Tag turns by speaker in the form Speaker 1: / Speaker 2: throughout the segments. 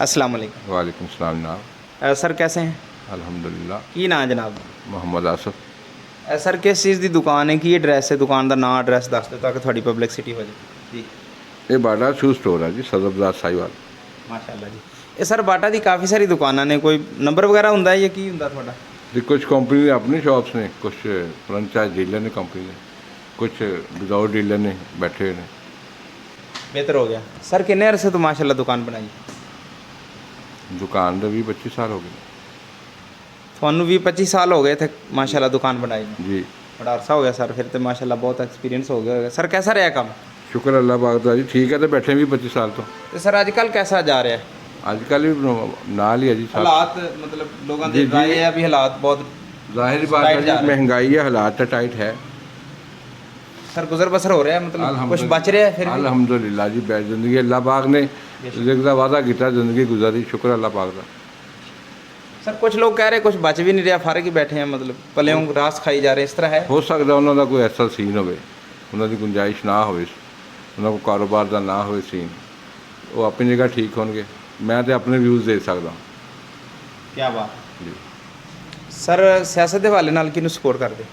Speaker 1: अस्सलाम वालेकुम।
Speaker 2: वालेकुम सलाम जनाब।
Speaker 1: सर कैसे हैं?
Speaker 2: अल्हम्दुलिल्लाह।
Speaker 1: की नाम जनाब?
Speaker 2: मोहम्मद आसफ।
Speaker 1: सर किस चीज़ की दुकान है, की एड्रैस है दुकान का नाम एड्रैस दस दो ताकि थोड़ी पब्लिसिटी हो जाए जी।
Speaker 2: ये बाटा शू स्टोर है जी, सदर बाजार साहिवाल।
Speaker 1: माशाल्लाह जी। ये सर बाटा दी काफ़ी सारी दुकानां ने, कोई नंबर वगैरह हुंदा है या की हुंदा थोड़ा?
Speaker 2: जी कुछ कंपनी ने अपनी शॉप्स ने, कुछ फ्रेंचाइज डीलर ने कंपनी ने, कुछ विदाउट डीलर ने बैठे हुए ने।
Speaker 1: बेहतर हो गया। सर किन्ने अरसे तो माशाल्लाह दुकान बनाई?
Speaker 2: दुकान के 20-25 साल हो गए
Speaker 1: ਤੁਹਾਨੂੰ 20-25 साल हो गए थे माशाल्लाह दुकान बनाई में।
Speaker 2: जी।
Speaker 1: बड़ा अरसा हो गया सर, फिर तो माशाल्लाह बहुत एक्सपीरियंस हो गया होगा। सर कैसा रहा काम?
Speaker 2: शुक्र अल्लाह पाक दा जी, ठीक है। तो बैठे 20-25 साल तो
Speaker 1: तो सर आजकल कैसा जा रहा है
Speaker 2: अजकल भी नाल ही है जी सब।
Speaker 1: हालात? मतलब लोगों
Speaker 2: जी,
Speaker 1: के राय
Speaker 2: जी।
Speaker 1: है भी हालात बहुत
Speaker 2: जाहिर बात
Speaker 1: टाइट
Speaker 2: है
Speaker 1: जा
Speaker 2: जी,
Speaker 1: रहे हैं।
Speaker 2: महंगाई है, हालात तो टाइट है।
Speaker 1: सर गुजर बसर हो रहा है, मतलब कुछ बच रहा है फिर भी?
Speaker 2: अल्हम्दुलिल्लाह जी, जिंदगी अल्लाह पाक ने जिंदगी वादा किया, जिंदगी गुजारी, शुक्र अल्लाह पाक का।
Speaker 1: सर कुछ लोग कह रहे हैं कुछ बच भी नहीं रहा, फारे ही बैठे हैं, मतलब पलेों रास खाई जा रहे हैं, इस तरह है?
Speaker 2: हो सकता उन्होंने कोई ऐसा सीन होवे, उन्होंने गुंजाइश ना हो, उन्होंने को कारोबार का ना हो सीन, वो अपनी जगह ठीक होंगे। मैं तो अपने व्यूज़ दे सकता।
Speaker 1: क्या बात
Speaker 2: जी।
Speaker 1: सर सियासत के हवाले नाल किहनूं सपोर्ट करदे?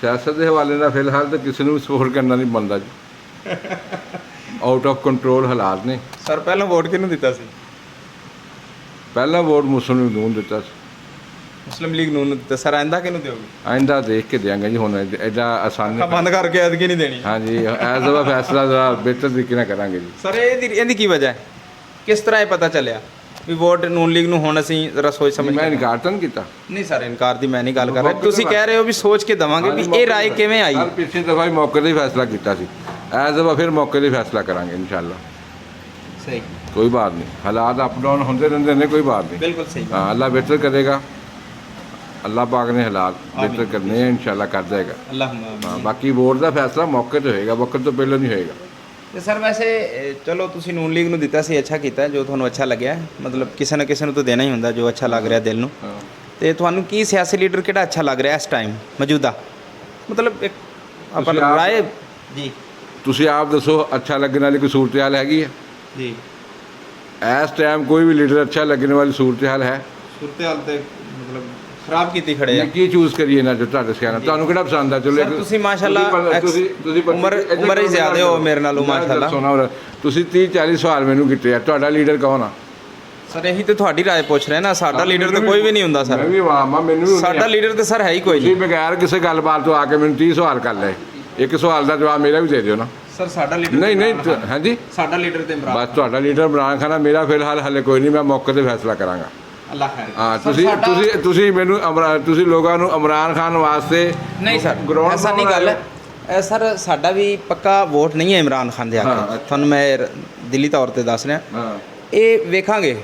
Speaker 2: सियासत के हवाले नाल फिलहाल तो किसी को भी सपोर्ट करना नहीं बनता जी। आउट ऑफ कंट्रोल हालात ने।
Speaker 1: सर पहला वोट किहनूं दिता सी?
Speaker 2: पहला वोट मुस्लिम लीग नूं दिता सी।
Speaker 1: मुस्लिम लीग नूं दिता। सर आइंदा किहनूं दोगे?
Speaker 2: आइंदा देख के देंगे जी, हुण एडा आसान
Speaker 1: ਅੱਖਾਂ ਬੰਦ ਕਰਕੇ ਐਤਕੀ ਨਹੀਂ ਦੇਣੀ?
Speaker 2: हाँ जी, एज दा फैसला ज़रा बेहतर तरीके नाल करांगे जी।
Speaker 1: ਸਰ ਇਹਦੀ ਕੀ ਵਜ੍ਹਾ ਹੈ? ਕਿਸ ਤਰ੍ਹਾਂ ਇਹ ਪਤਾ ਚੱਲਿਆ ਵੀ ਵੋਟ ਨੂਨ ਲੀਗ ਨੂੰ ਹੁਣ ਅਸੀਂ ਜ਼ਰਾ ਸੋਚ ਸਮਝ
Speaker 2: मैं
Speaker 1: ਕੇ?
Speaker 2: इनकार तो नहीं किया।
Speaker 1: ਨਹੀਂ ਸਰ ਇਨਕਾਰ ਦੀ ਮੈਂ ਨਹੀਂ ਗੱਲ ਕਰ ਰਿਹਾ, ਤੁਸੀਂ ਕਹਿ ਰਹੇ ਹੋ ਵੀ ਸੋਚ ਕੇ ਦਵਾਂਗੇ ਵੀ ਇਹ ਰਾਏ ਕਿਵੇਂ ਆਈ?
Speaker 2: हर पिछली दफा ही मौके से ही फैसला किया सी, एज दफा फिर मौके से फैसला करांगे इंशाल्लाह।
Speaker 1: ਸਹੀ,
Speaker 2: कोई बात नहीं, हालात अप डाउन होते रहते हैं, कोई बात नहीं।
Speaker 1: ਬਿਲਕੁਲ सही।
Speaker 2: हाँ, अल्लाह बेहतर करेगा, अल्लाह पाक ने हालात बेहतर करने हैं, इंशाल्लाह कर देगा।
Speaker 1: ਅੱਲਾਹੁ
Speaker 2: हाँ, बाकी वोट का फैसला मौके तो होएगा, वक्त तो पहले नहीं होएगा।
Speaker 1: ਤੇ ਸਰ ਵੈਸੇ ਚਲੋ ਤੁਸੀਂ ਨੂਨ ਲੀਗ ਨੂੰ ਦਿੱਤਾ ਸੀ, ਅੱਛਾ ਕੀਤਾ ਜੋ ਤੁਹਾਨੂੰ ਅੱਛਾ ਲੱਗਿਆ, ਮਤਲਬ ਕਿਸੇ ਨਾ ਕਿਸੇ ਨੂੰ ਤਾਂ ਦੇਣਾ ਹੀ ਹੁੰਦਾ ਜੋ ਅੱਛਾ ਲੱਗ ਰਿਹਾ ਦਿਲ ਨੂੰ।
Speaker 2: हाँ।
Speaker 1: ਤੇ ਤੁਹਾਨੂੰ ਕੀ ਸਿਆਸੀ ਲੀਡਰ ਕਿਹੜਾ ਅੱਛਾ ਲੱਗ ਰਿਹਾ ਇਸ ਟਾਈਮ ਮੌਜੂਦਾ? ਮਤਲਬ ਇੱਕ ਆਪਾਂ
Speaker 2: ਤੁਸੀਂ ਆਪ-
Speaker 1: ਰਾਏ ਜੀ
Speaker 2: ਤੁਸੀਂ ਆਪ ਦੱਸੋ, ਅੱਛਾ ਲੱਗਣ ਵਾਲੀ ਕੋਈ सूरत हाल हैगी है?
Speaker 1: ਜੀ
Speaker 2: इस टाइम कोई भी लीडर अच्छा लगने वाली सूरत हाल है?
Speaker 1: ਸੂਰਤ ਹਾਲ ਤੇ ਮਤਲਬ ਖਰਾਬ ਕੀਤੀ ਖੜੇ ਆ।
Speaker 2: ਕੀ ਚੂਜ਼ ਕਰੀਏ ਨਾ, ਜੋ ਤੁਹਾਡੇ ਸਿਆਣਾ ਤੁਹਾਨੂੰ ਕਿਹੜਾ ਪਸੰਦ ਆ? ਚਲੋ
Speaker 1: ਸਰ ਤੁਸੀਂ ਮਾਸ਼ਾਅੱਲਾ ਉਮਰ ਹੀ ਜ਼ਿਆਦੇ ਹੋ ਮੇਰੇ ਨਾਲੋਂ ਮਾਸ਼ਾਅੱਲਾ।
Speaker 2: ਤੁਸੀਂ 30-40 ਸਵਾਲ ਮੈਨੂੰ ਕੀਤੇ ਆ, ਤੁਹਾਡਾ ਲੀਡਰ ਕੌਣ ਆ?
Speaker 1: ਸਰ ਇਹੀ ਤੇ ਤੁਹਾਡੀ ਰਾਏ ਪੁੱਛ ਰਹੇ ਨਾ, ਸਾਡਾ ਲੀਡਰ ਤਾਂ ਕੋਈ ਵੀ ਨਹੀਂ ਹੁੰਦਾ
Speaker 2: ਮੈਂ
Speaker 1: ਸਰ।
Speaker 2: ਵੀ ਆਵਾਮ ਆ, ਮੈਨੂੰ ਵੀ
Speaker 1: ਸਾਡਾ ਲੀਡਰ ਤਾਂ ਸਰ ਹੈ ਹੀ ਕੋਈ
Speaker 2: ਤੁਸੀਂ
Speaker 1: ਨਹੀਂ।
Speaker 2: ਬਗੈਰ ਕਿਸੇ ਗੱਲਬਾਤ ਤੋਂ ਆ ਕੇ ਮੈਨੂੰ 30 ਸਵਾਲ ਕਰ ਲਏ, ਇੱਕ ਸਵਾਲ ਦਾ ਜਵਾਬ ਮੇਰਾ ਵੀ ਦੇ ਦਿਓ ਨਾ।
Speaker 1: ਸਰ ਸਾਡਾ ਲੀਡਰ
Speaker 2: ਨਹੀਂ ਹਾਂਜੀ,
Speaker 1: ਸਾਡਾ ਲੀਡਰ ਤੇ ਇਮਰਾਨ।
Speaker 2: ਬਸ ਤੁਹਾਡਾ ਲੀਡਰ ਇਮਰਾਨ ਖਾਨ ਆ, ਮੇਰਾ ਫਿਲਹਾਲ ਹਲੇ ਕੋਈ ਨਹੀਂ, ਮੈਂ ਮੌਕੇ ਤੇ ਫੈਸਲਾ ਕਰਾਂਗਾ।
Speaker 1: ਅੱਲਾਹ ਖੈਰ।
Speaker 2: ਹਾਂ,
Speaker 1: ਸਰ, ਸਾਡਾ-
Speaker 2: ਤੁਸੀਂ ਮੈਨੂੰ ਤੁਸੀਂ ਲੋਕਾਂ ਨੂੰ ਇਮਰਾਨ ਖਾਨ ਵਾਸਤੇ
Speaker 1: ਨਹੀਂ ਸਰ
Speaker 2: ground
Speaker 1: ਐਸਾ ਨਹੀਂ ਗੱਲ ਹੈ ਸਰ, ਸਾਡਾ ਵੀ ਪੱਕਾ ਵੋਟ ਨਹੀਂ ਹੈ ਇਮਰਾਨ ਖਾਨ ਦੇ
Speaker 2: ਹਾਂ,
Speaker 1: ਹੱਕ
Speaker 2: ਅੱਛਾ।
Speaker 1: ਚ। ਤੁਹਾਨੂੰ ਮੈਂ ਦਿਲੀ ਤੌਰ ਤੇ ਦੱਸ ਰਿਹਾ,
Speaker 2: ਹਾਂ
Speaker 1: ਇਹ ਵੇਖਾਂਗੇ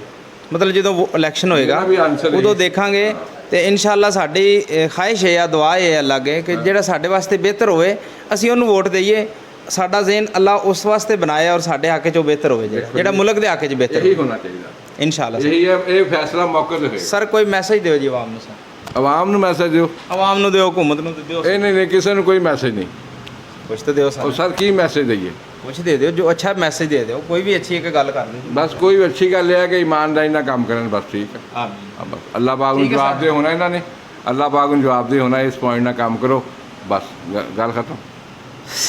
Speaker 1: ਮਤਲਬ ਜਦੋਂ ਇਲੈਕਸ਼ਨ ਹੋਏਗਾ
Speaker 2: ਮੇਰਾ ਵੀ answer ਹੈ।
Speaker 1: ਉਦੋਂ ਦੇਖਾਂਗੇ। ਤੇ ਇਨਸ਼ਾਅੱਲਾ ਸਾਡੀ ਖਾਹਿਸ਼ ਹੈ ਜਾਂ ਦੁਆ ਹੈ ਅੱਲਾ ਅੱਗੇ ਕਿ ਜਿਹੜਾ ਸਾਡੇ ਵਾਸਤੇ ਬਿਹਤਰ ਹੋਵੇ ਅਸੀਂ ਉਹਨੂੰ ਵੋਟ ਦਈਏ। ਸਾਡਾ ਜ਼ੇਨ ਅੱਲਾ ਉਸ ਵਾਸਤੇ ਬਣਾਇਆ ਔਰ ਸਾਡੇ ਹੱਕ 'ਚ ਉਹ ਬਿਹਤਰ ਹੋਵੇ, ਜਿਹੜਾ ਮੁਲਕ ਦੇ ਹੱਕ 'ਚ ਬਿਹਤਰ
Speaker 2: यही
Speaker 1: ਹੋਵੇ
Speaker 2: होना चाहिए,
Speaker 1: ਇਨਸ਼ਾਅੱਲਾ।
Speaker 2: यही है, ये फैसला मौके पे होएगा।
Speaker 1: ਸਰ ਕੋਈ ਮੈਸੇਜ ਦਿਓ ਜੀ ਆਵਾਮ ਨੂੰ। ਸਰ
Speaker 2: ਆਵਾਮ ਨੂੰ ਮੈਸੇਜ ਦਿਓ।
Speaker 1: ਆਵਾਮ ਨੂੰ ਦਿਓ, ਹੁਕੂਮਤ ਨੂੰ ਦਿਓ,
Speaker 2: ਇਹ ਨਹੀਂ ਕਿਸੇ ਨੂੰ ਕੋਈ ਮੈਸੇਜ ਨਹੀਂ।
Speaker 1: ਕੁਛ ਤਾਂ ਦਿਓ
Speaker 2: ਉਹ
Speaker 1: ਸਰ,
Speaker 2: ਸਰ ਕੀ ਮੈਸੇਜ ਦਈਏ?
Speaker 1: ਕੁਛ ਦੇ ਦਿਓ ਜੋ ਅੱਛਾ ਮੈਸੇਜ ਦੇ ਦਿਓ, ਕੋਈ ਵੀ ਅੱਛੀ ਇੱਕ ਗੱਲ ਕਰ ਦਿਓ।
Speaker 2: ਬਸ ਕੋਈ ਅੱਛੀ ਗੱਲ ਇਹ ਹੈ ਕਿ ਇਮਾਨਦਾਰੀ ਨਾਲ ਕੰਮ ਕਰਨ, ਬਸ ਠੀਕ ਹੈ।
Speaker 1: ਆਮੀਨ।
Speaker 2: ਹਾਂ, ਬਸ ਅੱਲਾਹ ਪਾਕ ਨੂੰ
Speaker 1: ਠੀਕ ਹੈ
Speaker 2: ਜਵਾਬ
Speaker 1: ਸਰ।
Speaker 2: ਦੇ ਹੋਣਾ, ਇਹਨਾਂ ਨੇ ਅੱਲਾਹ ਪਾਕ ਨੂੰ ਜਵਾਬ ਦੇ ਹੋਣਾ, ਇਸ ਪੁਆਇੰਟ ਨਾਲ ਕੰਮ ਕਰੋ, ਬਸ ਗੱਲ ਖਤਮ।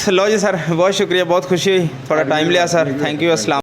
Speaker 1: लो जी सर, बहुत शुक्रिया, बहुत खुशी हुई, थोड़ा टाइम लिया सर, थैंक यू, अस्सलाम।